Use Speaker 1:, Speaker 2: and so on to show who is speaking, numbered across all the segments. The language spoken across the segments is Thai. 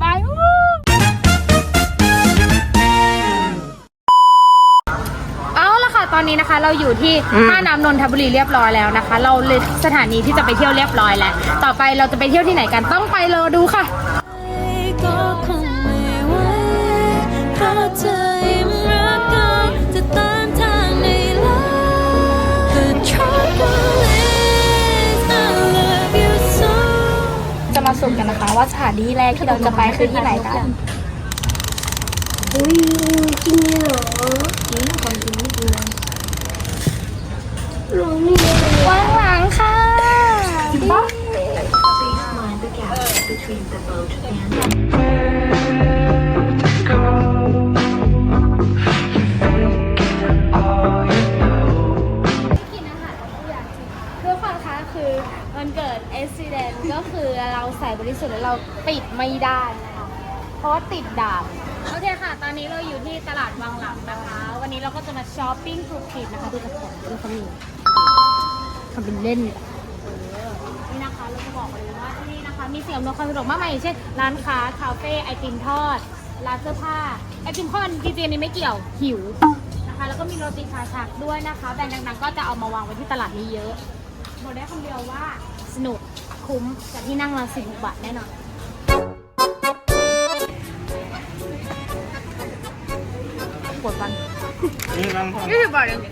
Speaker 1: บายเอาละค่ะตอนนี้นะคะเราอยู่ที่ท่าน้ำนนทบุรีเรียบร้อยแล้วนะคะเราเลยสถานีที่จะไปเที่ยวเรียบร้อยแล้วต่อไปเราจะไปเที่ยวที่ไหนกันต้องไปรอดูค่ะจะมาสุ่มกันนะคะว่าสถานที่แรกที่เราจะไปคือที่ไหนกัน
Speaker 2: อุ้ยจริงเหรอจริงความจริงไม่จริงเลยลงนี่เลย
Speaker 1: วางหลังค่ะจริงปะทุกคนคะคือมันเกิดอุบิเหตุก็คือเราใส่บริสุทธิ์แล้วเราปิดไม่ได้นะคะเพราะว่าติดด่านโอเคค่ะตอนนี้เราอยู่ที่ตลาดวังหลังนะคะวันนี้เราก็จะมาช้อปปิ้งกรุบกริบนะคะดูกระป๋องดูเขามีทำเป็นเล่นนี่นะคะเราจะบอกเลยว่าที่นี่นะคะมีสิ่งอำนวยความสะดวกมากมายอย่างเช่นร้านค้าคาเฟ่ไอติมทอดร้านเสื้อผ้าไอติมทอดจริงๆนี่ไม่เกี่ยวหิวนะคะแล้วก็มีโรตีชาชักด้วยนะคะแบรนด์ดังๆก็จะเอามาวางไว้ที่ตลาดนี้เยอะบอกได้คำเดียวว่าสนุกคุ้มจากที่นั่งละ16 บาทแน่นอนปวดฟัน20 บาทเองน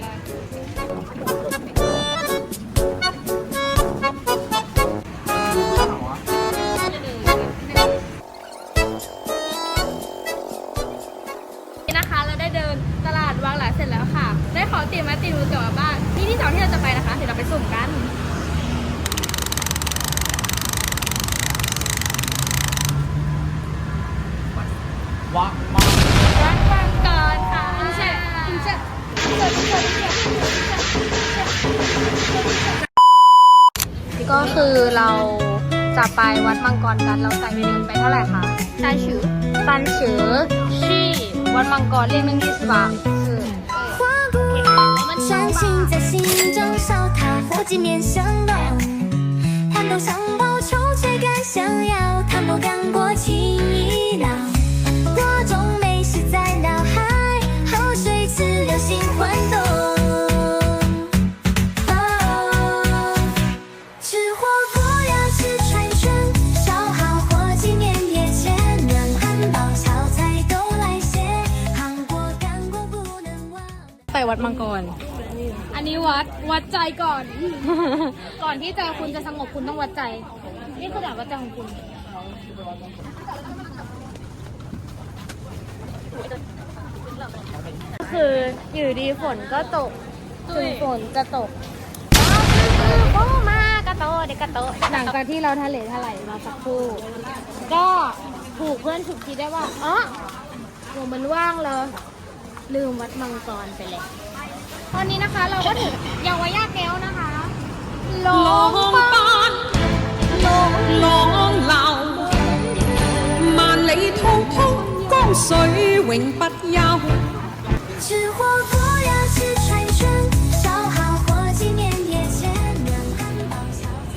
Speaker 1: ี่นะคะเราได้เดินตลาดวังหลายเสร็จแล้วค่ะได้ขอติดมาติดมือเกี่ยวกับบ้านที่2ที่เราจะไปนะคะเดี๋ยวเราไปสุ่มกันวังก่อนค่ะก็คือเราจะไปวัดมังกรกันเราจ่ายเงินไปเท่าไหร่คะ3ชื่อวัดมังกรเรียกนึง20 บาท
Speaker 2: 相信在心中烧陶火几面香浓谈动想报仇却敢想要谈不干过情一恼多种美食在脑海河水池流星环动吃火锅要吃串串烧好火鸡面也切暖汉堡炒菜都来些韩国干过不能忘
Speaker 1: ไปวัดมังกรอันนี้วัดใจก่อน ก่อนที่ใจคุณจะสงบคุณต้องวัดใจนี่คือแบบวัดใจของคุณคืออยู่ดีฝนก็ตกถึงฝนจะตกโอ้มากระโตเด็กกระโตหลังจากที่เราทะเลถลายมาสักครู่ก็ถูกเพื่อนฉุกคิดได้ว่าอ๋อหัวมันว่างเลยลืมวัดมังกรไปเลยตอนนี้นะคะเราก็ถึงเยาวญาแก้วนะคะลงปาน浪流萬里滔滔江水永不休
Speaker 2: 吃火锅要吃串串烧好火鸡面也切暖汉堡炒菜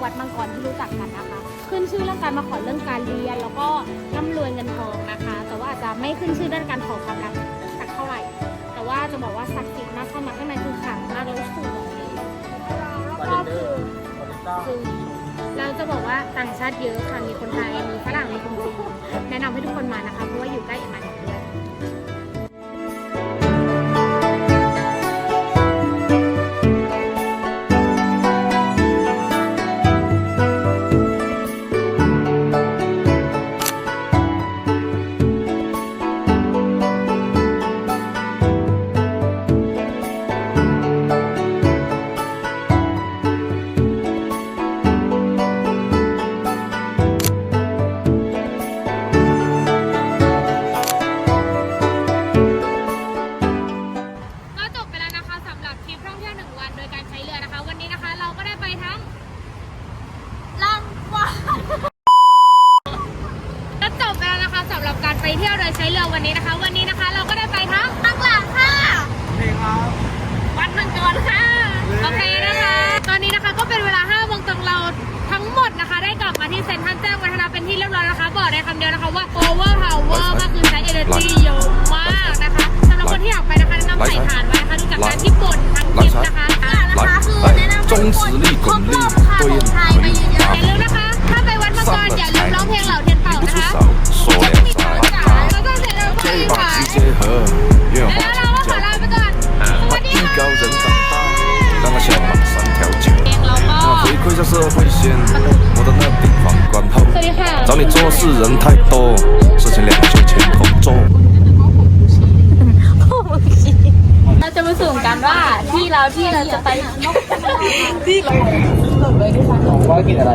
Speaker 1: วัดมังกรที่รู้จักกันนะคะขึ้นชื่อเรื่องการมาขอเรื่องการเรียนแล้วก็ร่ำรวยเงินทองนะคะแต่ว่าอาจจะไม่ขึ้นชื่อเรื่องการขอความรักสักเท่าไหร่แต่ว่าจะบอกว่าศักดิ์สิทธิ์มากเข้ามาข้างในคือขลังมากแล้วสูงก็คือเราจะบอกว่าต่างชาติเยอะค่ะมีคนไทยมีฝรั่งมีคนจีนแนะนำให้ทุกคนมานะคะเพราะว่าอยู่ใกล้มาจากเดือน โดยการใช้เรือนะคะ วันนี้นะคะเราก็ได้ไปทั้งลำวานก็จบไปแล้วนะคะสำหรับการไปเที่ยวโดยใช้เรือวันนี้นะคะ วันนี้นะคะเราก็ได้ไปทั้งตั้งหลักค่ะวัดมังกรค่ะโอเคนะคะ ตอนนี้นะคะก็เป็นเวลา5 โมงตรงเราทั้งหมดนะคะได้กลับมาที่เซ็นทรัลแจ้งวัฒนะเป็นที่เรียบร้อยแล้วนะคะบอกได้คำเดียวนะคะว่า over power ก็คือใช้ energy เยอะมากนะคะสำหรับคนที่อยากไปนะคะแนะนำใส่ถ่านไว้นะคะดูจากการที่บ่นทั้งคลิปนะคะคือแนะนำให้ทุกคนครบรอบค่ะของไทยไปเยอะๆอย่าลืมนะคะถ้าไปวัดมังกรอย่าลืมร้องเพลงเหล่าเทียนเป่านะคะแล้วก็เสร็จแล้วก็ดีกว่าแล้วเราก็ขอลาไปก่อนสวัสดีค่ะ
Speaker 3: 让他向往三条街，
Speaker 1: เพลงเราก็
Speaker 3: 回馈下社会线，我的那顶皇冠后，
Speaker 1: สวัสดีค่ะ
Speaker 3: 找你做事人太多，事情两袖清风做。
Speaker 1: เราจะมาสุ่มกันว่าที่เราจะไป
Speaker 4: ว่ากินอะไร